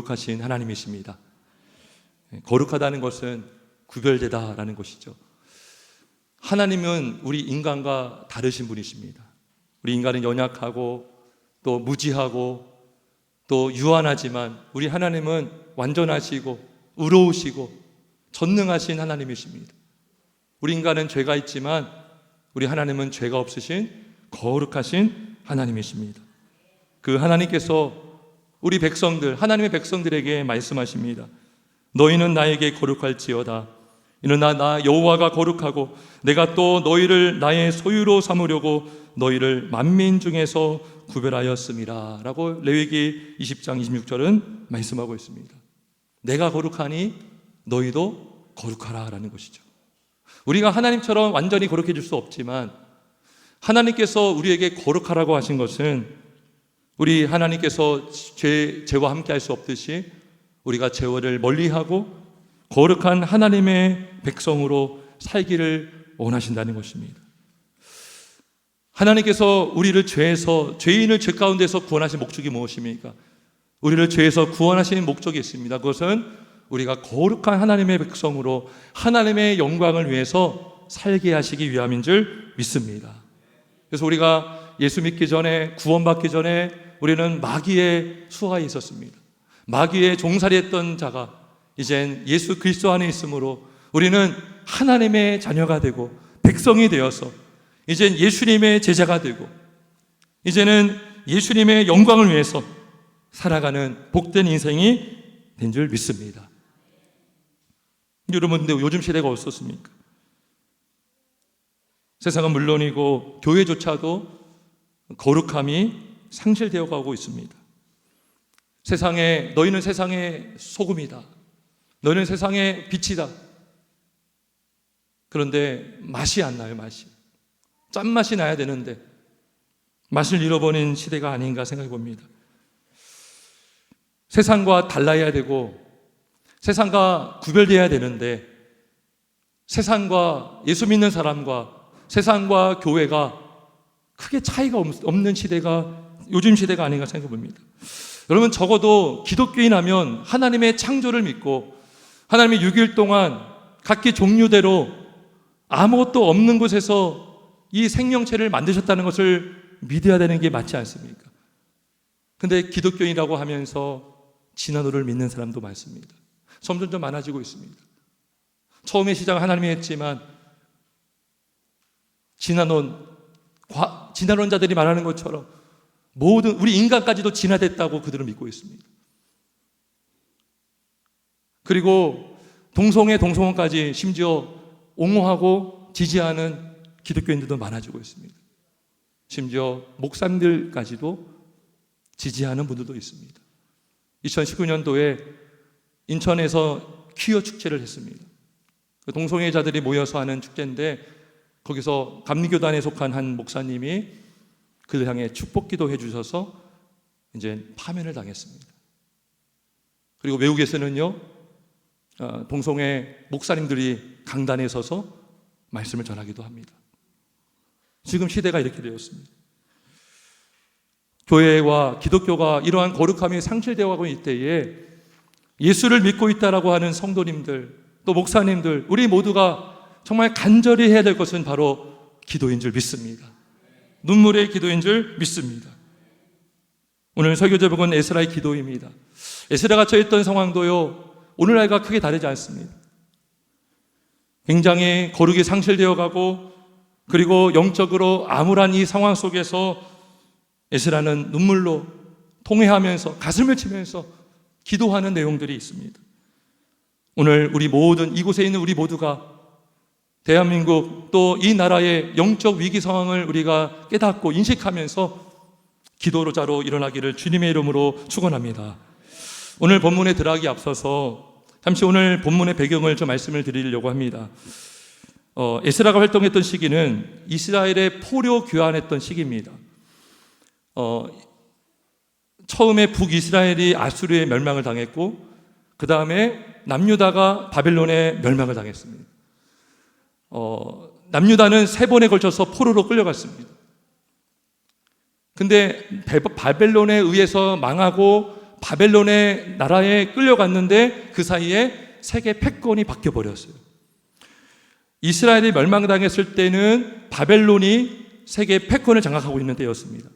거룩하신 하나님이십니다. 거룩하다는 것은 구별되다라는 것이죠. 하나님은 우리 인간과 다르신 분이십니다. 우리 인간은 연약하고 또 무지하고 또 유한하지만 우리 하나님은 완전하시고 의로우시고 전능하신 하나님이십니다. 우리 인간은 죄가 있지만 우리 하나님은 죄가 없으신 거룩하신 하나님이십니다. 그 하나님께서 우리 백성들, 하나님의 백성들에게 말씀하십니다. 너희는 나에게 거룩할지어다. 이는 나 여호와가 거룩하고 내가 또 너희를 나의 소유로 삼으려고 너희를 만민 중에서 구별하였음이라 라고 레위기 20장 26절은 말씀하고 있습니다. 내가 거룩하니 너희도 거룩하라 라는 것이죠. 우리가 하나님처럼 완전히 거룩해질 수 없지만 하나님께서 우리에게 거룩하라고 하신 것은 우리 하나님께서 죄와 함께 할 수 없듯이 우리가 죄를 멀리하고 거룩한 하나님의 백성으로 살기를 원하신다는 것입니다. 하나님께서 우리를 죄인을 죄 가운데서 구원하신 목적이 무엇입니까? 우리를 죄에서 구원하시는 목적이 있습니다. 그것은 우리가 거룩한 하나님의 백성으로 하나님의 영광을 위해서 살게 하시기 위함인 줄 믿습니다. 그래서 우리가 예수 믿기 전에, 구원받기 전에 우리는 마귀의 수하에 있었습니다. 마귀의 종살이했던 자가 이젠 예수 그리스도 안에 있으므로 우리는 하나님의 자녀가 되고 백성이 되어서 이젠 예수님의 제자가 되고 이제는 예수님의 영광을 위해서 살아가는 복된 인생이 된 줄 믿습니다. 여러분, 근데 요즘 시대가 어떻습니까? 세상은 물론이고 교회조차도 거룩함이 상실되어 가고 있습니다. 너희는 세상의 소금이다. 너희는 세상의 빛이다. 그런데 맛이 안 나요, 맛이. 짠맛이 나야 되는데 맛을 잃어버린 시대가 아닌가 생각해 봅니다. 세상과 달라야 되고 세상과 구별되어야 되는데 세상과 예수 믿는 사람과 세상과 교회가 크게 차이가 없는 시대가 요즘 시대가 아닌가 생각해 봅니다. 여러분, 적어도 기독교인 하면 하나님의 창조를 믿고 하나님의 6일 동안 각기 종류대로 아무것도 없는 곳에서 이 생명체를 만드셨다는 것을 믿어야 되는 게 맞지 않습니까? 근데 기독교인이라고 하면서 진화론을 믿는 사람도 많습니다. 점점 많아지고 있습니다. 처음에 시작은 하나님이 했지만 진화론자들이 말하는 것처럼 모든 우리 인간까지도 진화됐다고 그들은 믿고 있습니다. 그리고 동성애까지 심지어 옹호하고 지지하는 기독교인들도 많아지고 있습니다. 심지어 목사님들까지도 지지하는 분들도 있습니다. 2019년도에 인천에서 퀴어 축제를 했습니다. 동성애자들이 모여서 하는 축제인데 거기서 감리교단에 속한 한 목사님이 그들 향해 축복기도 해주셔서 이제 파면을 당했습니다. 그리고 외국에서는요, 동성애 목사님들이 강단에 서서 말씀을 전하기도 합니다. 지금 시대가 이렇게 되었습니다. 교회와 기독교가 이러한 거룩함이 상실되어 가고 있을 때에 예수를 믿고 있다라고 하는 성도님들, 또 목사님들, 우리 모두가 정말 간절히 해야 될 것은 바로 기도인 줄 믿습니다. 눈물의 기도인 줄 믿습니다. 오늘 설교 제목은 에스라의 기도입니다. 에스라가 처했던 상황도요, 오늘날과 크게 다르지 않습니다. 굉장히 거룩이 상실되어 가고 그리고 영적으로 암울한 이 상황 속에서 에스라는 눈물로 통회하면서 가슴을 치면서 기도하는 내용들이 있습니다. 오늘 우리 모든 이곳에 있는 우리 모두가 대한민국 또 이 나라의 영적 위기 상황을 우리가 깨닫고 인식하면서 기도자로 일어나기를 주님의 이름으로 축원합니다. 오늘 본문에 들어가기 앞서서 잠시 오늘 본문의 배경을 좀 말씀을 드리려고 합니다. 에스라가 활동했던 시기는 이스라엘의 포로 교환했던 시기입니다. 처음에 북이스라엘이 아수르의 멸망을 당했고 그 다음에 남유다가 바벨론의 멸망을 당했습니다. 남유다는 3번에 걸쳐서 포로로 끌려갔습니다. 근데 바벨론에 의해서 망하고 바벨론의 나라에 끌려갔는데 그 사이에 세계 패권이 바뀌어 버렸어요. 이스라엘이 멸망당했을 때는 바벨론이 세계 패권을 장악하고 있는 때였습니다.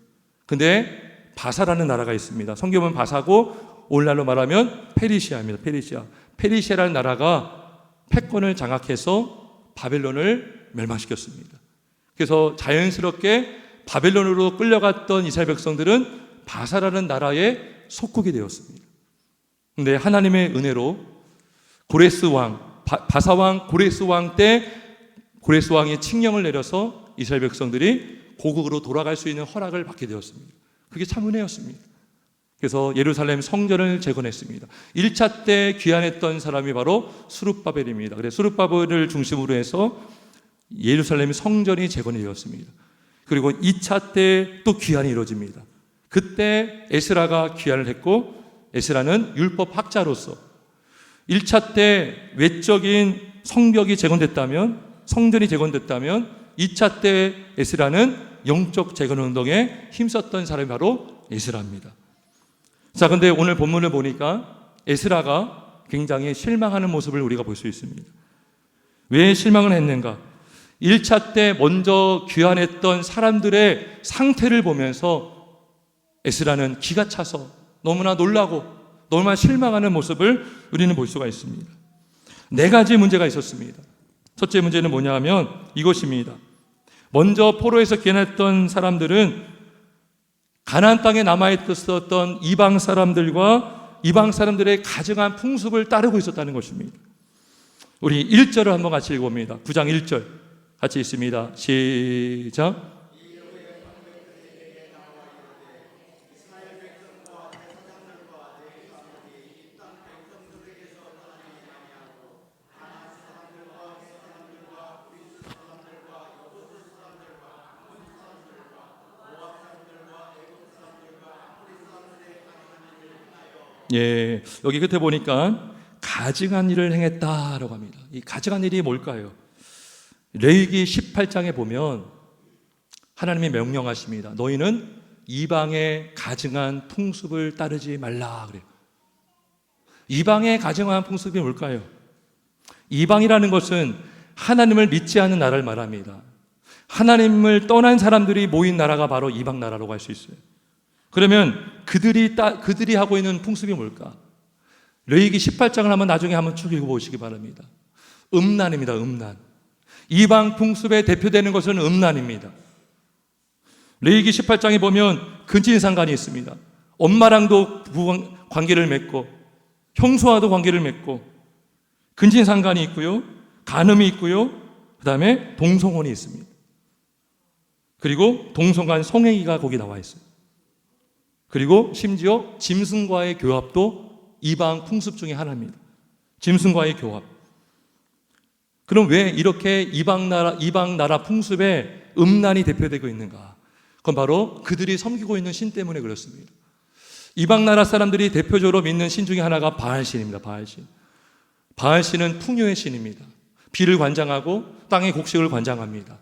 근데 바사라는 나라가 있습니다. 성경은 바사고 오늘날로 말하면 페르시아입니다. 페르시아라는 나라가 패권을 장악해서 바벨론을 멸망시켰습니다. 그래서 자연스럽게 바벨론으로 끌려갔던 이스라엘 백성들은 바사라는 나라에 속국이 되었습니다. 근데 하나님의 은혜로 고레스 왕, 바사 왕 고레스 왕 때 고레스 왕이 칙령을 내려서 이스라엘 백성들이 고국으로 돌아갈 수 있는 허락을 받게 되었습니다. 그게 참 은혜였습니다. 그래서 예루살렘 성전을 재건했습니다. 1차 때 귀환했던 사람이 바로 스룹바벨입니다. 그래서 스룹바벨을 중심으로 해서 예루살렘 성전이 재건이 되었습니다. 그리고 2차 때 또 귀환이 이루어집니다. 그때 에스라가 귀환을 했고, 에스라는 율법 학자로서 1차 때 외적인 성벽이 재건됐다면, 성전이 재건됐다면 2차 때 에스라는 영적 재건 운동에 힘썼던 사람이 바로 에스라입니다. 자, 근데 오늘 본문을 보니까 에스라가 굉장히 실망하는 모습을 우리가 볼 수 있습니다. 왜 실망을 했는가? 1차 때 먼저 귀환했던 사람들의 상태를 보면서 에스라는 기가 차서 너무나 놀라고 너무나 실망하는 모습을 우리는 볼 수가 있습니다. 4가지 문제가 있었습니다. 첫째 문제는 뭐냐 하면 이것입니다. 먼저 포로에서 귀환했던 사람들은 가나안 땅에 남아있었던 이방 사람들과 이방 사람들의 가증한 풍습을 따르고 있었다는 것입니다. 우리 1절을 한번 같이 읽어봅니다. 9장 1절 같이 읽습니다. 시작. 예, 여기 끝에 보니까 가증한 일을 행했다라고 합니다. 이 가증한 일이 뭘까요? 레위기 18장에 보면 하나님이 명령하십니다. 너희는 이방의 가증한 풍습을 따르지 말라 그래요. 이방의 가증한 풍습이 뭘까요? 이방이라는 것은 하나님을 믿지 않는 나라를 말합니다. 하나님을 떠난 사람들이 모인 나라가 바로 이방 나라라고 할 수 있어요. 그러면 그들이 하고 있는 풍습이 뭘까? 레위기 18장을 한번 나중에 한번 쭉 읽어보시기 바랍니다. 음란입니다. 음란. 이방 풍습에 대표되는 것은 음란입니다. 레위기 18장에 보면 근친상간이 있습니다. 엄마랑도 관계를 맺고 형수와도 관계를 맺고 근친상간이 있고요. 간음이 있고요. 그 다음에 동성혼이 있습니다. 그리고 동성간 성행위가 거기 나와 있어요. 그리고 심지어 짐승과의 교합도 이방 풍습 중에 하나입니다. 짐승과의 교합. 그럼 왜 이렇게 이방 나라 풍습에 음란이 대표되고 있는가? 그건 바로 그들이 섬기고 있는 신 때문에 그렇습니다. 이방 나라 사람들이 대표적으로 믿는 신 중에 하나가 바알신입니다. 바알신. 바알신은 풍요의 신입니다. 비를 관장하고 땅의 곡식을 관장합니다.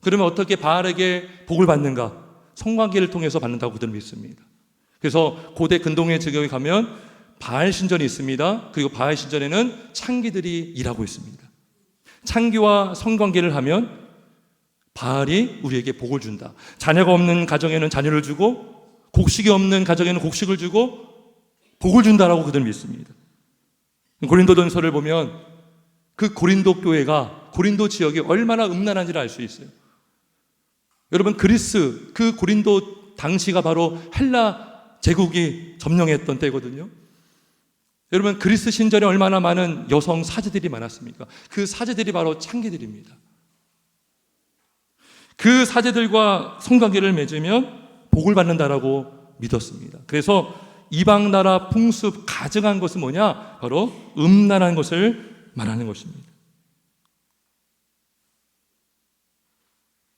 그러면 어떻게 바알에게 복을 받는가? 성관계를 통해서 받는다고 그들은 믿습니다. 그래서 고대 근동의 지역에 가면 바알 신전이 있습니다. 그리고 바알 신전에는 창기들이 일하고 있습니다. 창기와 성관계를 하면 바알이 우리에게 복을 준다. 자녀가 없는 가정에는 자녀를 주고 곡식이 없는 가정에는 곡식을 주고 복을 준다라고 그들은 믿습니다. 고린도전서를 보면 그 고린도 교회가 고린도 지역이 얼마나 음란한지를 알 수 있어요. 여러분, 그리스 그 고린도 당시가 바로 헬라 제국이 점령했던 때거든요. 여러분, 그리스 신전에 얼마나 많은 여성 사제들이 많았습니까? 그 사제들이 바로 창기들입니다. 그 사제들과 성관계를 맺으면 복을 받는다라고 믿었습니다. 그래서 이방 나라 풍습 가증한 것은 뭐냐? 바로 음란한 것을 말하는 것입니다.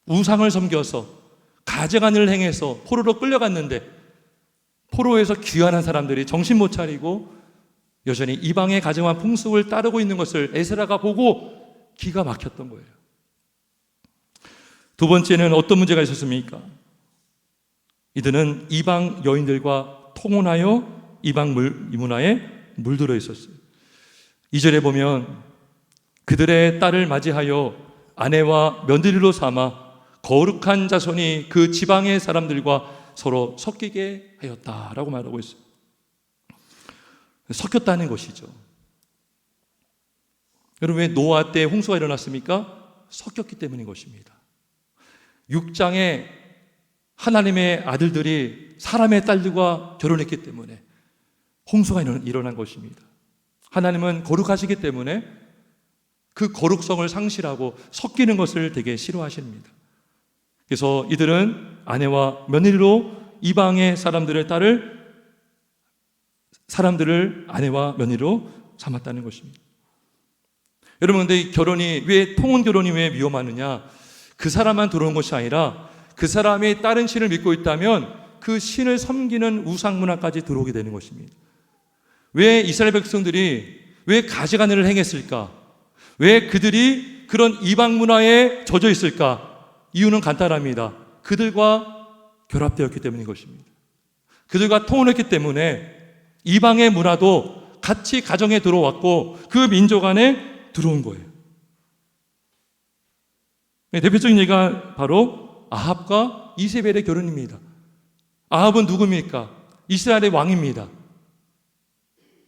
우상을 섬겨서 가증한 일을 행해서 포로로 끌려갔는데 포로에서 귀환한 사람들이 정신 못 차리고 여전히 이방의 가증한 풍습을 따르고 있는 것을 에스라가 보고 기가 막혔던 거예요. 두 번째는 어떤 문제가 있었습니까? 이들은 이방 여인들과 통혼하여 이방 문화에 물들어 있었어요. 2절에 보면 그들의 딸을 맞이하여 아내와 며느리로 삼아 거룩한 자손이 그 지방의 사람들과 서로 섞이게 하였다라고 말하고 있어요. 섞였다는 것이죠. 여러분, 왜 노아 때 홍수가 일어났습니까? 섞였기 때문인 것입니다. 6장에 하나님의 아들들이 사람의 딸들과 결혼했기 때문에 홍수가 일어난 것입니다. 하나님은 거룩하시기 때문에 그 거룩성을 상실하고 섞이는 것을 되게 싫어하십니다. 그래서 이들은 아내와 며느리로 이방의 사람들의 사람들을 아내와 며느리로 삼았다는 것입니다. 여러분, 근데 통혼 결혼이 왜 위험하느냐? 그 사람만 들어온 것이 아니라 그 사람이 다른 신을 믿고 있다면 그 신을 섬기는 우상 문화까지 들어오게 되는 것입니다. 왜 이스라엘 백성들이 왜 가시관을을 행했을까? 왜 그들이 그런 이방 문화에 젖어 있을까? 이유는 간단합니다. 그들과 결합되었기 때문인 것입니다. 그들과 통혼했기 때문에 이방의 문화도 같이 가정에 들어왔고 그 민족 안에 들어온 거예요. 대표적인 예가 바로 아합과 이세벨의 결혼입니다. 아합은 누굽니까? 이스라엘의 왕입니다.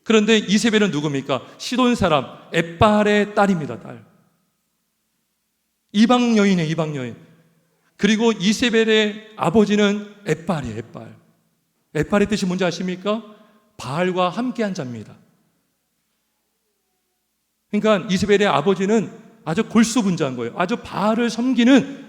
그런데 이세벨은 누굽니까? 시돈 사람 엣바알의 딸입니다. 딸. 이방 여인이에요. 이방 여인. 그리고 이세벨의 아버지는 엣바알이에요. 엣바알. 엣바알의 뜻이 뭔지 아십니까? 바알과 함께한 자입니다. 그러니까 이세벨의 아버지는 아주 골수 분자인 거예요. 아주 바알을 섬기는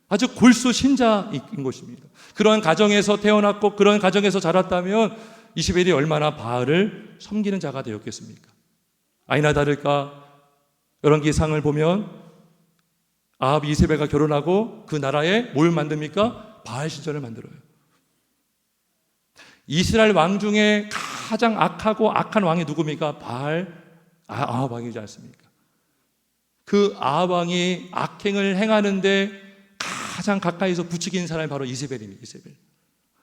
아주 골수 신자인 것입니다. 그러한 가정에서 태어났고 그런 가정에서 자랐다면 이세벨이 얼마나 바알을 섬기는 자가 되었겠습니까? 아니나 다를까 열왕기상을 보면 아합 이세벨과 결혼하고 그 나라에 뭘 만듭니까? 바알 신전을 만들어요. 이스라엘 왕 중에 가장 악하고 악한 왕이 누굽니까? 아합 왕이지 않습니까? 그 아합 왕이 악행을 행하는데 가장 가까이서 부추긴 사람이 바로 이세벨입니다. 이세벨.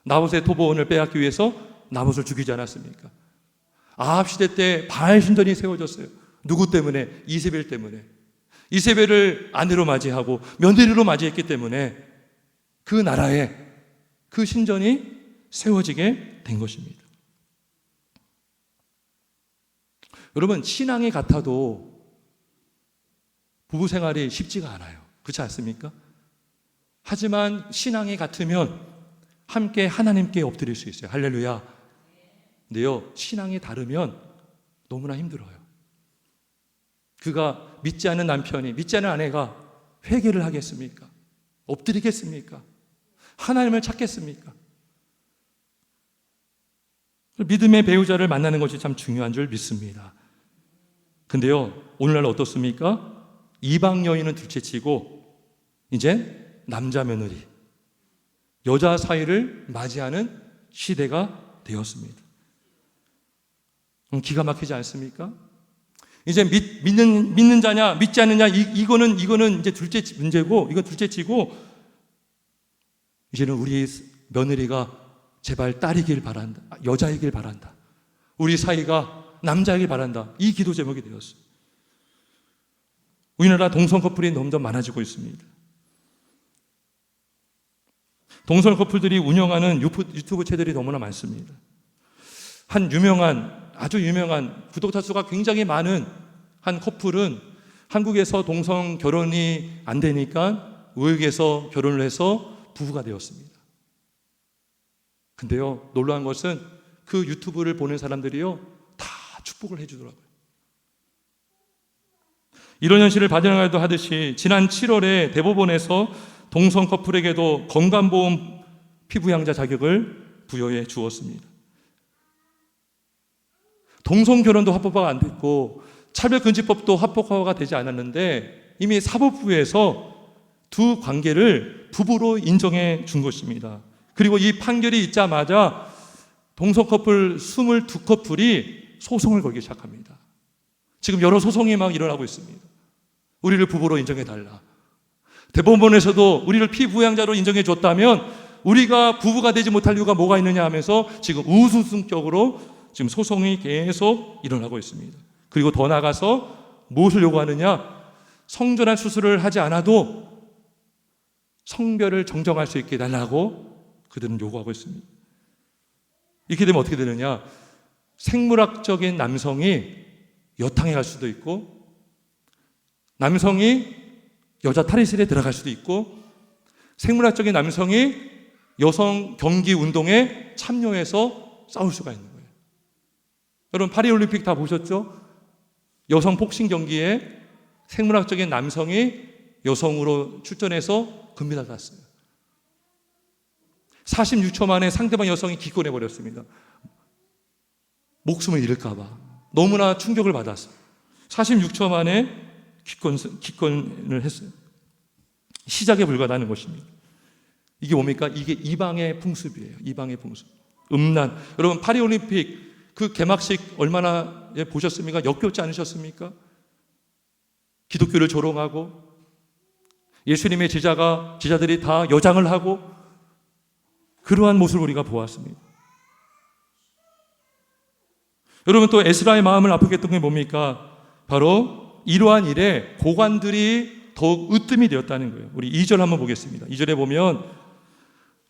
나봇의 토보원을 빼앗기 위해서 나봇을 죽이지 않았습니까? 아합 시대 때 바알 신전이 세워졌어요. 누구 때문에? 이세벨 때문에. 이세벨을 아내로 맞이하고 며느리로 맞이했기 때문에 그 나라에 그 신전이 세워지게 된 것입니다. 여러분, 신앙이 같아도 부부 생활이 쉽지가 않아요. 그렇지 않습니까? 하지만 신앙이 같으면 함께 하나님께 엎드릴 수 있어요. 할렐루야. 근데요, 신앙이 다르면 너무나 힘들어요. 그가 믿지 않는 남편이, 믿지 않는 아내가 회개를 하겠습니까? 엎드리겠습니까? 하나님을 찾겠습니까? 믿음의 배우자를 만나는 것이 참 중요한 줄 믿습니다. 근데요, 오늘날 어떻습니까? 이방 여인은 둘째치고 이제 남자 며느리, 여자 사이를 맞이하는 시대가 되었습니다. 기가 막히지 않습니까? 이제 믿는 자냐 믿지 않느냐 이거는 이제 둘째 문제고, 이건 둘째치고 이제는 우리 며느리가 제발 딸이길 바란다, 여자이길 바란다, 우리 사이가 남자이길 바란다. 이 기도 제목이 되었어요. 우리나라 동성 커플이 점점 많아지고 있습니다. 동성 커플들이 운영하는 유튜브 채널이 너무나 많습니다. 아주 유명한 구독자 수가 굉장히 많은 한 커플은 한국에서 동성 결혼이 안 되니까 외국에서 결혼을 해서 부부가 되었습니다. 근데요, 놀라운 것은 그 유튜브를 보는 사람들이요, 다 축복을 해주더라고요. 이런 현실을 발견하기도 하듯이 지난 7월에 대법원에서 동성 커플에게도 건강보험 피부양자 자격을 부여해 주었습니다. 동성결혼도 합법화가 안 됐고 차별금지법도 합법화가 되지 않았는데 이미 사법부에서 두 관계를 부부로 인정해 준 것입니다. 그리고 이 판결이 있자마자 동성 커플 22커플이 소송을 걸기 시작합니다. 지금 여러 소송이 막 일어나고 있습니다. 우리를 부부로 인정해 달라. 대법원에서도 우리를 피부양자로 인정해 줬다면 우리가 부부가 되지 못할 이유가 뭐가 있느냐 하면서 지금 우수성격으로 지금 소송이 계속 일어나고 있습니다. 그리고 더 나아가서 무엇을 요구하느냐? 성전환 수술을 하지 않아도 성별을 정정할 수 있게 해달라고 그들은 요구하고 있습니다. 이렇게 되면 어떻게 되느냐? 생물학적인 남성이 여탕에 갈 수도 있고, 남성이 여자 탈의실에 들어갈 수도 있고, 생물학적인 남성이 여성 경기 운동에 참여해서 싸울 수가 있는 거예요. 여러분 파리올림픽 다 보셨죠? 여성 복싱 경기에 생물학적인 남성이 여성으로 출전해서 금메달 땄어요. 46초 만에 상대방 여성이 기권해 버렸습니다. 목숨을 잃을까 봐 너무나 충격을 받았어요. 46초 만에 기권을 했어요. 시작에 불과하다는 것입니다. 이게 뭡니까? 이게 이방의 풍습이에요. 이방의 풍습. 음란. 여러분 파리올림픽 그 개막식 얼마나 보셨습니까? 역겹지 않으셨습니까? 기독교를 조롱하고 예수님의 제자들이 다 여장을 하고 그러한 모습을 우리가 보았습니다. 여러분 또 에스라의 마음을 아프게 했던 게 뭡니까? 바로 이러한 일에 고관들이 더욱 으뜸이 되었다는 거예요. 우리 2절 한번 보겠습니다. 2절에 보면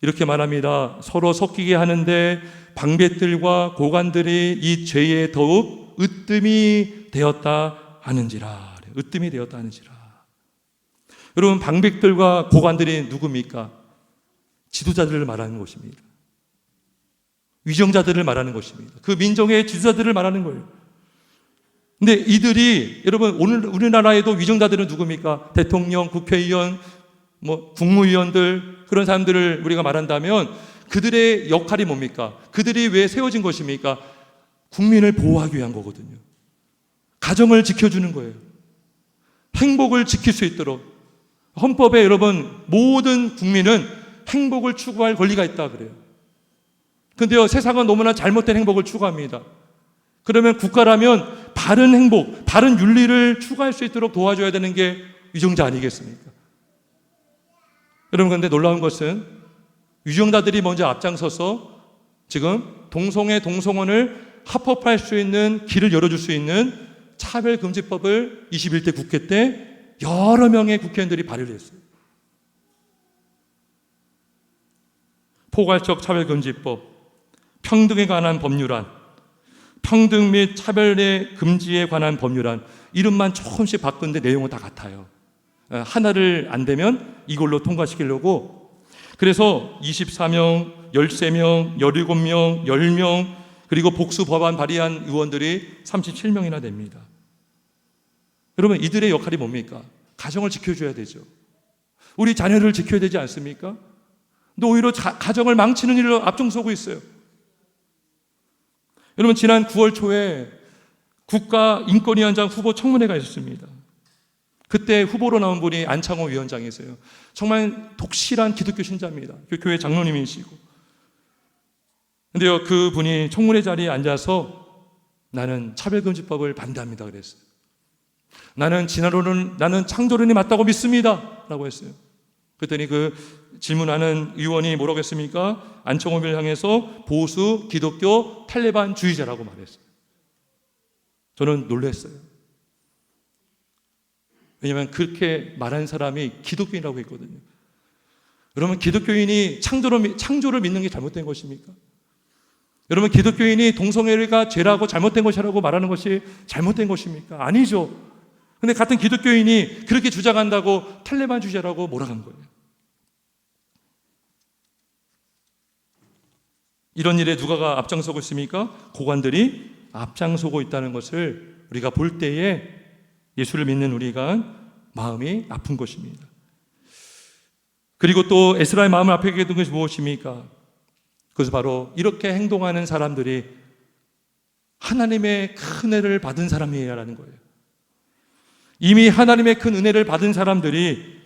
이렇게 말합니다. 서로 섞이게 하는데 방백들과 고관들이 이 죄에 더욱 으뜸이 되었다 하는지라. 으뜸이 되었다 하는지라. 여러분 방백들과 고관들이 누굽니까? 지도자들을 말하는 것입니다. 위정자들을 말하는 것입니다. 그 민족의 지도자들을 말하는 거예요. 근데 이들이 여러분 오늘 우리나라에도 위정자들은 누굽니까? 대통령, 국회의원, 국무위원들 그런 사람들을 우리가 말한다면 그들의 역할이 뭡니까? 그들이 왜 세워진 것입니까? 국민을 보호하기 위한 거거든요. 가정을 지켜주는 거예요. 행복을 지킬 수 있도록. 헌법에 여러분 모든 국민은 행복을 추구할 권리가 있다 그래요. 그런데요 세상은 너무나 잘못된 행복을 추구합니다. 그러면 국가라면 바른 행복, 바른 윤리를 추구할 수 있도록 도와줘야 되는 게 위정자 아니겠습니까? 여러분 그런데 놀라운 것은 위정자들이 먼저 앞장서서 지금 동성애 동성혼을 합법화할 수 있는 길을 열어줄 수 있는 차별금지법을 21대 국회 때 여러 명의 국회의원들이 발의를 했어요. 포괄적 차별금지법, 평등에 관한 법률안, 평등 및 차별의 금지에 관한 법률안, 이름만 조금씩 바꾸는데 내용은 다 같아요. 하나를 안 되면 이걸로 통과시키려고. 그래서 24명, 13명, 17명, 10명, 그리고 복수 법안 발의한 의원들이 37명이나 됩니다. 여러분 이들의 역할이 뭡니까? 가정을 지켜줘야 되죠. 우리 자녀를 지켜야 되지 않습니까? 근데 오히려 가정을 망치는 일로 앞장서고 있어요. 여러분 지난 9월 초에 국가인권위원장 후보 청문회가 있었습니다. 그때 후보로 나온 분이 안창호 위원장이세요. 정말 독실한 기독교 신자입니다. 교회 장로님이시고. 근데요 그분이 청문회 자리에 앉아서 나는 차별금지법을 반대합니다 그랬어요. 나는 창조론이 맞다고 믿습니다 라고 했어요. 그랬더니 그 질문하는 의원이 뭐라고 했습니까? 안창호를 향해서 보수 기독교 탈레반 주의자라고 말했어요. 저는 놀랐어요. 왜냐하면 그렇게 말한 사람이 기독교인이라고 했거든요. 여러분 기독교인이 창조를 믿는 게 잘못된 것입니까? 여러분 기독교인이 동성애가 죄라고 잘못된 것이라고 말하는 것이 잘못된 것입니까? 아니죠. 근데 같은 기독교인이 그렇게 주장한다고 탈레반 주의자라고 몰아간 거예요. 이런 일에 누가 앞장서고 있습니까? 고관들이 앞장서고 있다는 것을 우리가 볼 때에 예수를 믿는 우리가 마음이 아픈 것입니다. 그리고 또 에스라의 마음을 아프게 했던 것이 무엇입니까? 그것은 바로 이렇게 행동하는 사람들이 하나님의 큰 은혜를 받은 사람이라는 거예요. 이미 하나님의 큰 은혜를 받은 사람들이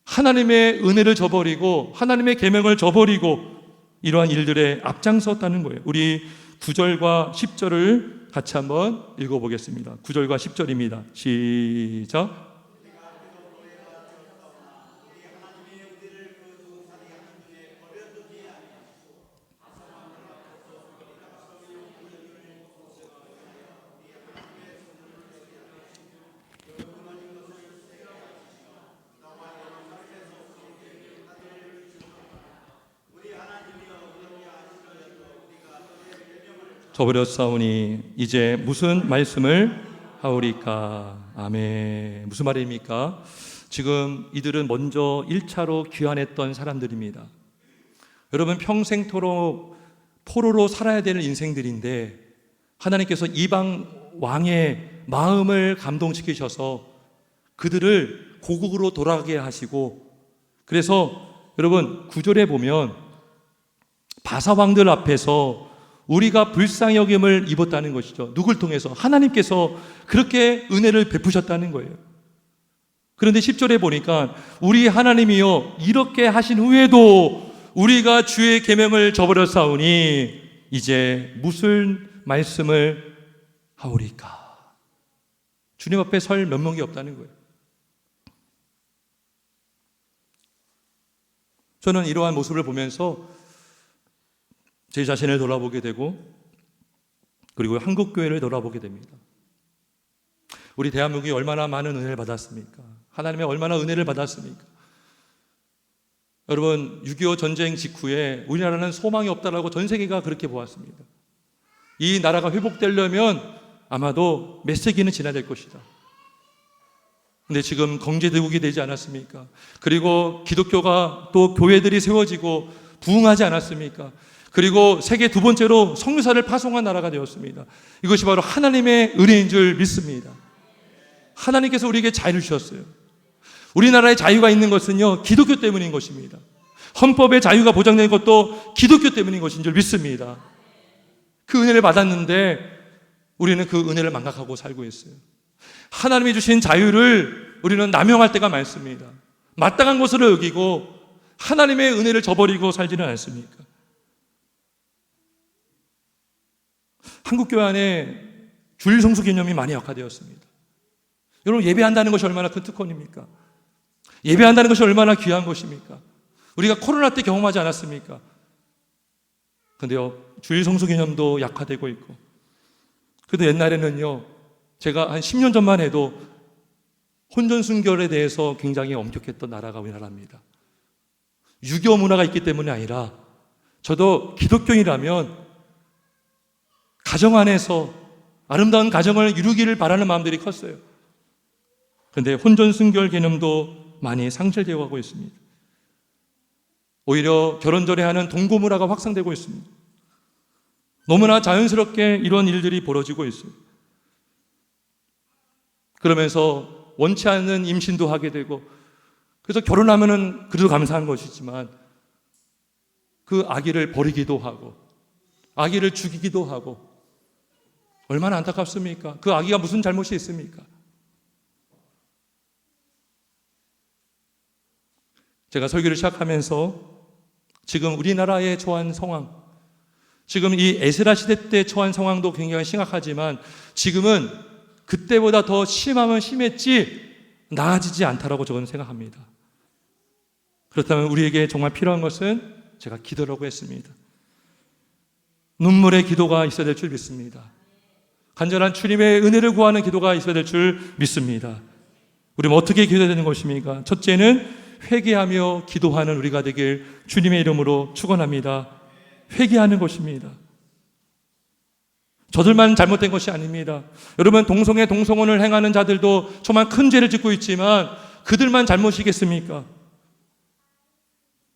하나님의 은혜를 저버리고 하나님의 계명을 저버리고 이러한 일들에 앞장섰다는 거예요. 우리 9절과 10절을 같이 한번 읽어보겠습니다. 9절과 10절입니다. 시작. 저버렸사오니 이제 무슨 말씀을 하오리까. 아멘. 무슨 말입니까? 지금 이들은 먼저 1차로 귀환했던 사람들입니다. 여러분, 평생토록 포로로 살아야 되는 인생들인데 하나님께서 이방 왕의 마음을 감동시키셔서 그들을 고국으로 돌아가게 하시고, 그래서 여러분 9절에 보면 바사왕들 앞에서 우리가 불쌍히 여김을 입었다는 것이죠. 누굴 통해서? 하나님께서 그렇게 은혜를 베푸셨다는 거예요. 그런데 10절에 보니까 우리 하나님이여 이렇게 하신 후에도 우리가 주의 계명을 저버렸사오니 이제 무슨 말씀을 하오리까. 주님 앞에 설 면목이 없다는 거예요. 저는 이러한 모습을 보면서 제 자신을 돌아보게 되고, 그리고 한국교회를 돌아보게 됩니다. 우리 대한민국이 얼마나 많은 은혜를 받았습니까? 하나님의 얼마나 은혜를 받았습니까? 여러분, 6.25 전쟁 직후에 우리나라는 소망이 없다라고 전 세계가 그렇게 보았습니다. 이 나라가 회복되려면 아마도 몇 세기는 지나야 될 것이다. 근데 지금 경제대국이 되지 않았습니까? 그리고 기독교가 또 교회들이 세워지고 부흥하지 않았습니까? 그리고 세계 두 번째로 성사를 파송한 나라가 되었습니다. 이것이 바로 하나님의 은혜인 줄 믿습니다. 하나님께서 우리에게 자유를 주셨어요. 우리나라의 자유가 있는 것은요, 기독교 때문인 것입니다. 헌법의 자유가 보장된 것도 기독교 때문인 것인 줄 믿습니다. 그 은혜를 받았는데 우리는 그 은혜를 망각하고 살고 있어요. 하나님이 주신 자유를 우리는 남용할 때가 많습니다. 마땅한 것으로 여기고 하나님의 은혜를 저버리고 살지는 않습니까? 한국교회 안에 주일 성수 개념이 많이 약화되었습니다. 여러분, 예배한다는 것이 얼마나 큰 특권입니까? 예배한다는 것이 얼마나 귀한 것입니까? 우리가 코로나 때 경험하지 않았습니까? 그런데요, 주일 성수 개념도 약화되고 있고, 그래도 옛날에는요, 제가 한 10년 전만 해도 혼전순결에 대해서 굉장히 엄격했던 나라가 우리나라입니다. 유교 문화가 있기 때문이 아니라 저도 기독교인이라면 가정 안에서 아름다운 가정을 이루기를 바라는 마음들이 컸어요. 그런데 혼전순결 개념도 많이 상실되어 가고 있습니다. 오히려 결혼 전에 하는 동거 문화가 확산되고 있습니다. 너무나 자연스럽게 이런 일들이 벌어지고 있어요. 그러면서 원치 않는 임신도 하게 되고, 그래서 결혼하면은 그래도 감사한 것이지만 그 아기를 버리기도 하고 아기를 죽이기도 하고, 얼마나 안타깝습니까? 그 아기가 무슨 잘못이 있습니까? 제가 설교를 시작하면서 지금 우리나라에 처한 상황, 지금 이 에스라 시대 때 처한 상황도 굉장히 심각하지만 지금은 그때보다 더 심하면 심했지 나아지지 않다라고 저는 생각합니다. 그렇다면 우리에게 정말 필요한 것은 제가 기도라고 했습니다. 눈물의 기도가 있어야 될 줄 믿습니다. 간절한 주님의 은혜를 구하는 기도가 있어야 될 줄 믿습니다. 우리는 어떻게 기도해야 되는 것입니까? 첫째는 회개하며 기도하는 우리가 되길 주님의 이름으로 축원합니다. 회개하는 것입니다. 저들만 잘못된 것이 아닙니다. 여러분, 동성애 동성혼을 행하는 자들도 정말 큰 죄를 짓고 있지만 그들만 잘못이겠습니까?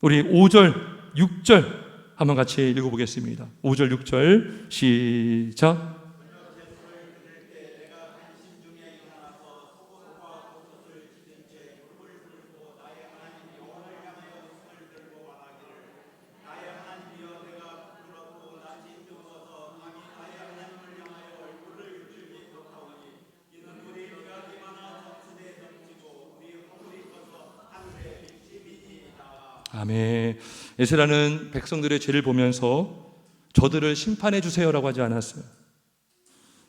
우리 5절, 6절 한번 같이 읽어보겠습니다. 5절, 6절 시작. 아멘. 에스라는 백성들의 죄를 보면서 저들을 심판해 주세요라고 하지 않았어요.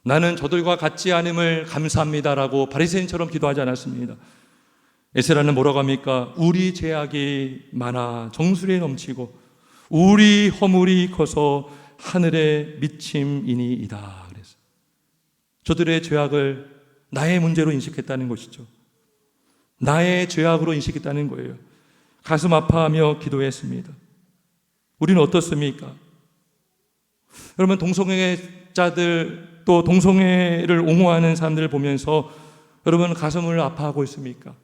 나는 저들과 같지 않음을 감사합니다라고 바리새인처럼 기도하지 않았습니다. 에스라는 뭐라고 합니까? 우리 죄악이 많아 정수리에 넘치고 우리 허물이 커서 하늘에 미침이니이다. 그래서 저들의 죄악을 나의 문제로 인식했다는 것이죠. 나의 죄악으로 인식했다는 거예요. 가슴 아파하며 기도했습니다. 우리는 어떻습니까? 여러분, 동성애 동성애자들 또 동성애를 옹호하는 사람들을 보면서 여러분 가슴을 아파하고 있습니까?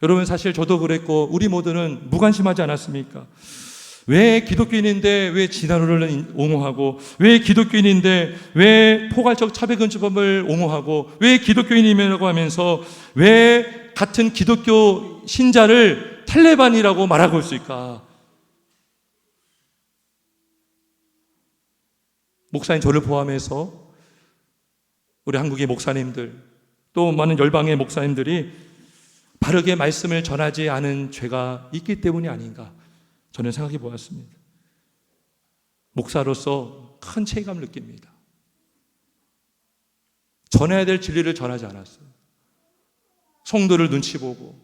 여러분 사실 저도 그랬고 우리 모두는 무관심하지 않았습니까? 왜 기독교인인데 왜 진화론을 옹호하고, 왜 기독교인인데 왜 포괄적 차별금지법을 옹호하고, 왜 기독교인이라고 하면서 왜 같은 기독교 신자를 탈레반이라고 말하고 있을까? 목사님 저를 포함해서 우리 한국의 목사님들 또 많은 열방의 목사님들이 바르게 말씀을 전하지 않은 죄가 있기 때문이 아닌가 저는 생각해 보았습니다. 목사로서 큰 책임감을 느낍니다. 전해야 될 진리를 전하지 않았어요. 성도를 눈치 보고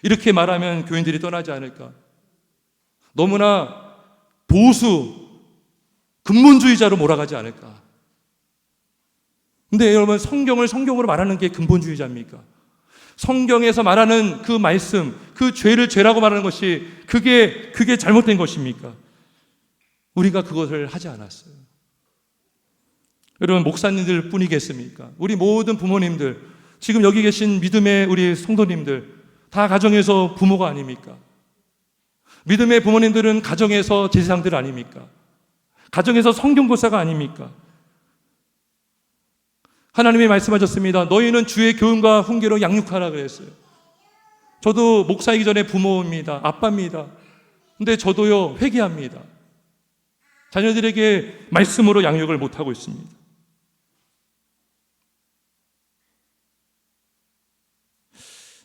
이렇게 말하면 교인들이 떠나지 않을까, 너무나 보수 근본주의자로 몰아가지 않을까. 근데 여러분 성경을 성경으로 말하는 게 근본주의자입니까? 성경에서 말하는 그 말씀, 그 죄를 죄라고 말하는 것이 그게 잘못된 것입니까? 우리가 그것을 하지 않았어요. 여러분 목사님들 뿐이겠습니까? 우리 모든 부모님들, 지금 여기 계신 믿음의 우리 성도님들 다 가정에서 부모가 아닙니까? 믿음의 부모님들은 가정에서 제사장들 아닙니까? 가정에서 성경교사가 아닙니까? 하나님이 말씀하셨습니다. 너희는 주의 교훈과 훈계로 양육하라 그랬어요. 저도 목사이기 전에 부모입니다. 아빠입니다. 근데 저도요 회개합니다. 자녀들에게 말씀으로 양육을 못하고 있습니다.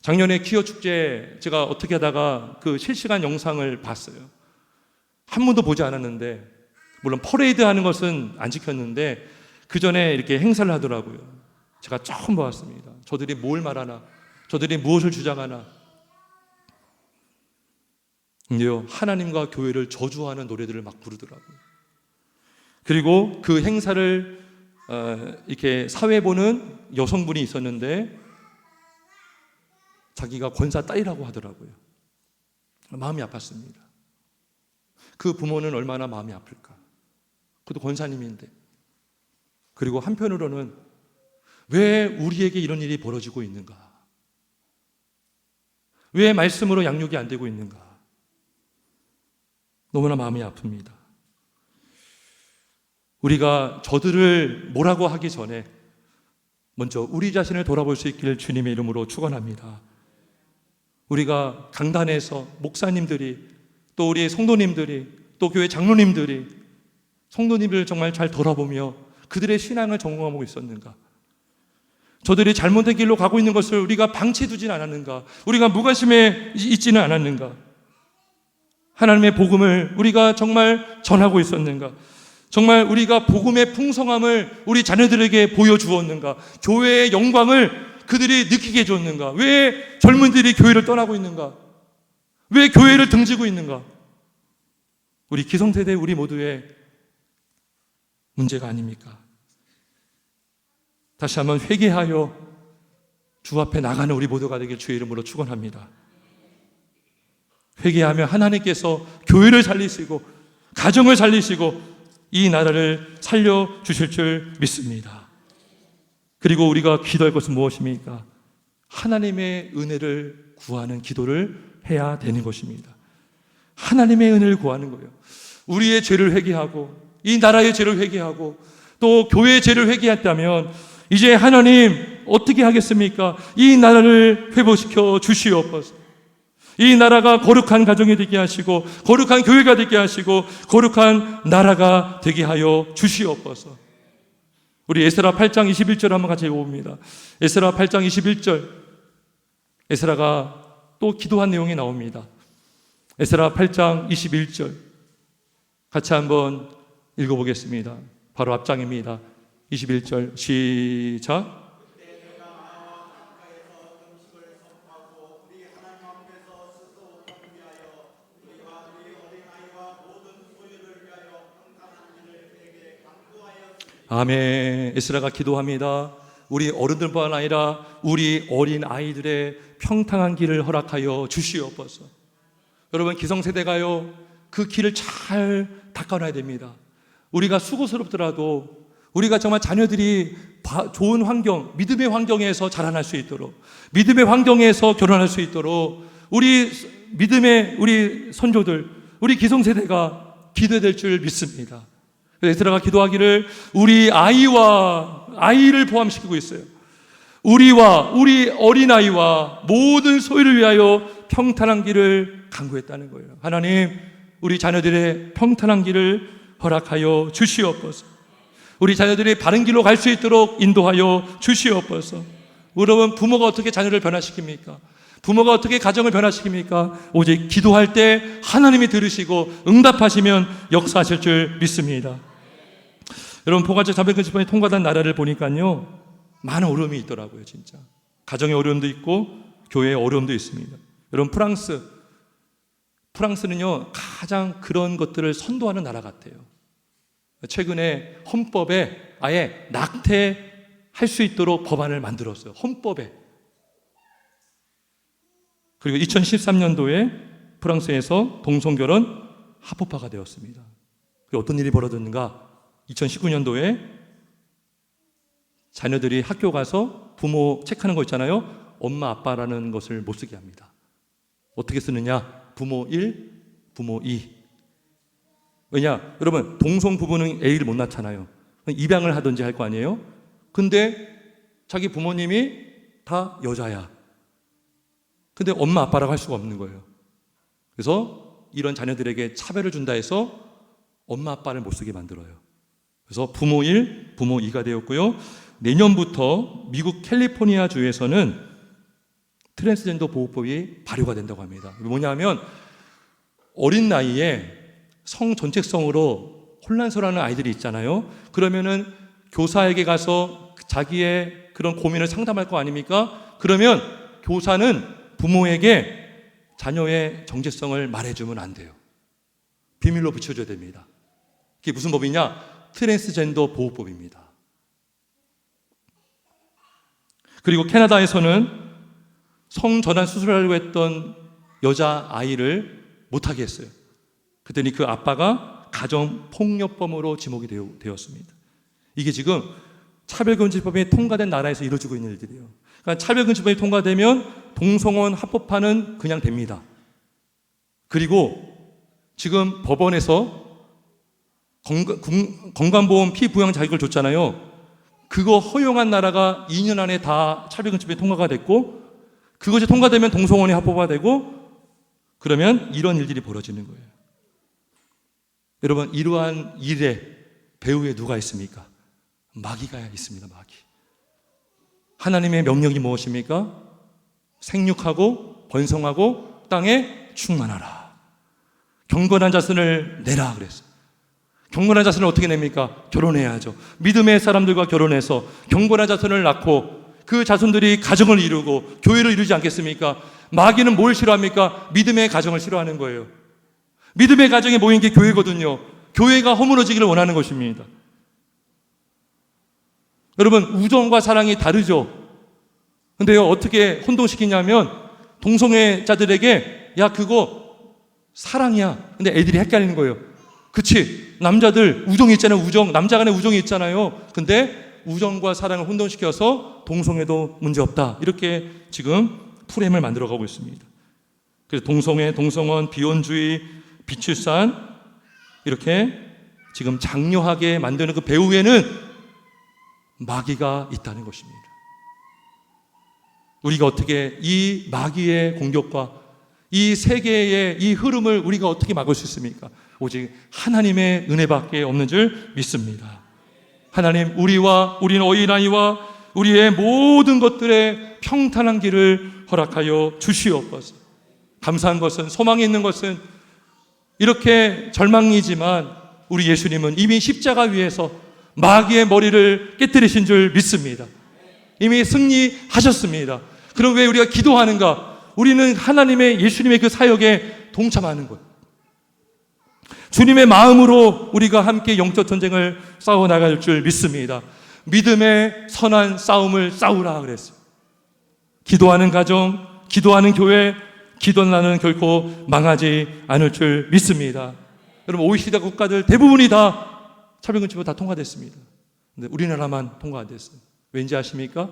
작년에 퀴어 축제 제가 어떻게 하다가 그 실시간 영상을 봤어요. 한 번도 보지 않았는데, 물론 퍼레이드 하는 것은 안 지켰는데 그 전에 이렇게 행사를 하더라고요. 제가 처음 보았습니다. 저들이 뭘 말하나, 저들이 무엇을 주장하나. 근데요, 하나님과 교회를 저주하는 노래들을 막 부르더라고요. 그리고 그 행사를 이렇게 사회 보는 여성분이 있었는데 자기가 권사 딸이라고 하더라고요. 마음이 아팠습니다. 그 부모는 얼마나 마음이 아플까. 그것도 권사님인데. 그리고 한편으로는 왜 우리에게 이런 일이 벌어지고 있는가? 왜 말씀으로 양육이 안 되고 있는가? 너무나 마음이 아픕니다. 우리가 저들을 뭐라고 하기 전에 먼저 우리 자신을 돌아볼 수 있기를 주님의 이름으로 축원합니다. 우리가 강단에서 목사님들이, 또 우리 성도님들이, 또 교회 장로님들이 성도님들을 정말 잘 돌아보며 그들의 신앙을 점검하고 있었는가? 저들이 잘못된 길로 가고 있는 것을 우리가 방치해두지는 않았는가? 우리가 무관심해 있지는 않았는가? 하나님의 복음을 우리가 정말 전하고 있었는가? 정말 우리가 복음의 풍성함을 우리 자녀들에게 보여주었는가? 교회의 영광을 그들이 느끼게 해줬는가? 왜 젊은이들이 교회를 떠나고 있는가? 왜 교회를 등지고 있는가? 우리 기성세대 우리 모두의 문제가 아닙니까? 다시 한번 회개하여 주 앞에 나가는 우리 모두가 되길 주의 이름으로 축원합니다. 회개하며 하나님께서 교회를 살리시고 가정을 살리시고 이 나라를 살려주실 줄 믿습니다. 그리고 우리가 기도할 것은 무엇입니까? 하나님의 은혜를 구하는 기도를 해야 되는 것입니다. 하나님의 은혜를 구하는 거예요. 우리의 죄를 회개하고 이 나라의 죄를 회개하고 또 교회의 죄를 회개했다면 이제 하나님 어떻게 하겠습니까? 이 나라를 회복시켜 주시옵소서. 이 나라가 거룩한 가정이 되게 하시고 거룩한 교회가 되게 하시고 거룩한 나라가 되게 하여 주시옵소서. 우리 에스라 8장 21절 한번 같이 읽어봅니다. 에스라 8장 21절, 에스라가 또 기도한 내용이 나옵니다. 에스라 8장 21절 같이 한번 읽어보겠습니다. 바로 앞장입니다. 21절 시작. 아멘. 에스라가 기도합니다. 우리 어른들뿐 아니라 우리 어린 아이들의 평탄한 길을 허락하여 주시옵소서. 여러분 기성세대가요 그 길을 잘 닦아놔야 됩니다. 우리가 수고스럽더라도 우리가 정말 자녀들이 좋은 환경, 믿음의 환경에서 자라날 수 있도록, 믿음의 환경에서 결혼할 수 있도록 우리 믿음의 우리 선조들, 우리 기성세대가 기도될 줄 믿습니다. 에스라가 기도하기를 우리 아이를 포함시키고 있어요. 우리와 우리 어린아이와 모든 소유를 위하여 평탄한 길을 간구했다는 거예요. 하나님, 우리 자녀들의 평탄한 길을 허락하여 주시옵소서. 우리 자녀들이 바른 길로 갈 수 있도록 인도하여 주시옵소서. 여러분, 부모가 어떻게 자녀를 변화시킵니까? 부모가 어떻게 가정을 변화시킵니까? 오직 기도할 때 하나님이 들으시고 응답하시면 역사하실 줄 믿습니다. 여러분, 포괄적 자백금지법이 통과된 나라를 보니까요, 많은 어려움이 있더라고요. 진짜 가정의 어려움도 있고 교회의 어려움도 있습니다. 여러분, 프랑스는요 가장 그런 것들을 선도하는 나라 같아요. 최근에 헌법에 아예 낙태할 수 있도록 법안을 만들었어요. 헌법에. 그리고 2013년도에 프랑스에서 동성결혼 합법화가 되었습니다. 그리고 어떤 일이 벌어졌는가? 2019년도에 자녀들이 학교 가서 부모 체크하는 거 있잖아요. 엄마, 아빠라는 것을 못 쓰게 합니다. 어떻게 쓰느냐? 부모 1, 부모 2. 왜냐? 여러분, 동성 부부는 A를 못 낳잖아요. 입양을 하든지 할 거 아니에요? 근데 자기 부모님이 다 여자야. 근데 엄마, 아빠라고 할 수가 없는 거예요. 그래서 이런 자녀들에게 차별을 준다 해서 엄마, 아빠를 못 쓰게 만들어요. 그래서 부모 1, 부모 2가 되었고요. 내년부터 미국 캘리포니아 주에서는 트랜스젠더 보호법이 발효가 된다고 합니다. 뭐냐면 어린 나이에 성전책성으로 혼란스러워하는 아이들이 있잖아요. 그러면은 교사에게 가서 자기의 그런 고민을 상담할 거 아닙니까? 그러면 교사는 부모에게 자녀의 정체성을 말해주면 안 돼요. 비밀로 붙여줘야 됩니다. 그게 무슨 법이냐? 트랜스젠더 보호법입니다. 그리고 캐나다에서는 성전환 수술하려고 했던 여자아이를 못하게 했어요. 그랬더니 그 아빠가 가정폭력범으로 지목이 되었습니다. 이게 지금 차별금지법이 통과된 나라에서 이루어지고 있는 일들이에요. 그러니까 차별금지법이 통과되면 동성혼 합법화는 그냥 됩니다. 그리고 지금 법원에서 건강보험 피부양 자격을 줬잖아요. 그거 허용한 나라가 2년 안에 다 차별금지법이 통과가 됐고, 그것이 통과되면 동성혼이 합법화되고, 그러면 이런 일들이 벌어지는 거예요. 여러분, 이러한 일에 배후에 누가 있습니까? 마귀가 있습니다. 마귀. 하나님의 명령이 무엇입니까? 생육하고 번성하고 땅에 충만하라. 경건한 자손을 내라 그랬어요. 경건한 자손을 어떻게 냅니까? 결혼해야죠. 믿음의 사람들과 결혼해서 경건한 자손을 낳고 그 자손들이 가정을 이루고 교회를 이루지 않겠습니까? 마귀는 뭘 싫어합니까? 믿음의 가정을 싫어하는 거예요. 믿음의 가정에 모인 게 교회거든요. 교회가 허물어지기를 원하는 것입니다. 여러분, 우정과 사랑이 다르죠. 근데요, 어떻게 혼동시키냐면 동성애자들에게 야, 그거 사랑이야. 근데 애들이 헷갈리는 거예요. 그치, 남자들 우정이 있잖아요. 우정, 남자 간의 우정이 있잖아요. 근데 우정과 사랑을 혼동시켜서 동성애도 문제없다, 이렇게 지금 프레임을 만들어가고 있습니다. 그래서 동성애, 동성혼, 비혼주의, 비출산, 이렇게 지금 장려하게 만드는 그 배후에는 마귀가 있다는 것입니다. 우리가 어떻게 이 마귀의 공격과 이 세계의 이 흐름을 우리가 어떻게 막을 수 있습니까? 오직 하나님의 은혜밖에 없는 줄 믿습니다. 하나님, 우리는 어린아이와 우리의 모든 것들의 평탄한 길을 허락하여 주시옵소서. 감사한 것은, 소망이 있는 것은, 이렇게 절망이지만 우리 예수님은 이미 십자가 위에서 마귀의 머리를 깨뜨리신 줄 믿습니다. 이미 승리하셨습니다. 그럼 왜 우리가 기도하는가? 우리는 하나님의, 예수님의 그 사역에 동참하는 것. 주님의 마음으로 우리가 함께 영적 전쟁을 싸워나갈 줄 믿습니다. 믿음의 선한 싸움을 싸우라 그랬어요. 기도하는 가정, 기도하는 교회, 기도는 나는 결코 망하지 않을 줄 믿습니다. 여러분, OECD 국가들 대부분이 다 차별금지법 다 통과됐습니다. 근데 우리나라만 통과가 안 됐어요. 왠지 아십니까?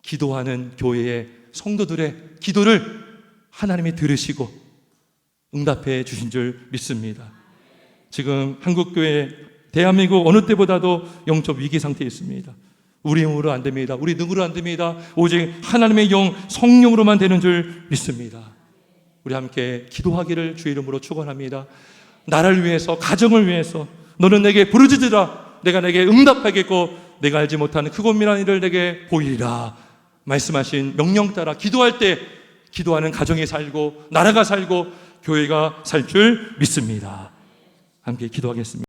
기도하는 교회의 성도들의 기도를 하나님이 들으시고 응답해 주신 줄 믿습니다. 지금 한국교회, 대한민국 어느 때보다도 영적 위기 상태에 있습니다. 우리 힘으로 안 됩니다. 우리 능으로 안 됩니다. 오직 하나님의 영, 성령으로만 되는 줄 믿습니다. 우리 함께 기도하기를 주의 이름으로 축원합니다. 나라를 위해서, 가정을 위해서 너는 내게 부르짖으라. 내가 내게 응답하겠고 내가 알지 못하는 크고 미련한 일을 내게 보이리라. 말씀하신 명령 따라 기도할 때 기도하는 가정이 살고 나라가 살고 교회가 살 줄 믿습니다. 함께 기도하겠습니다.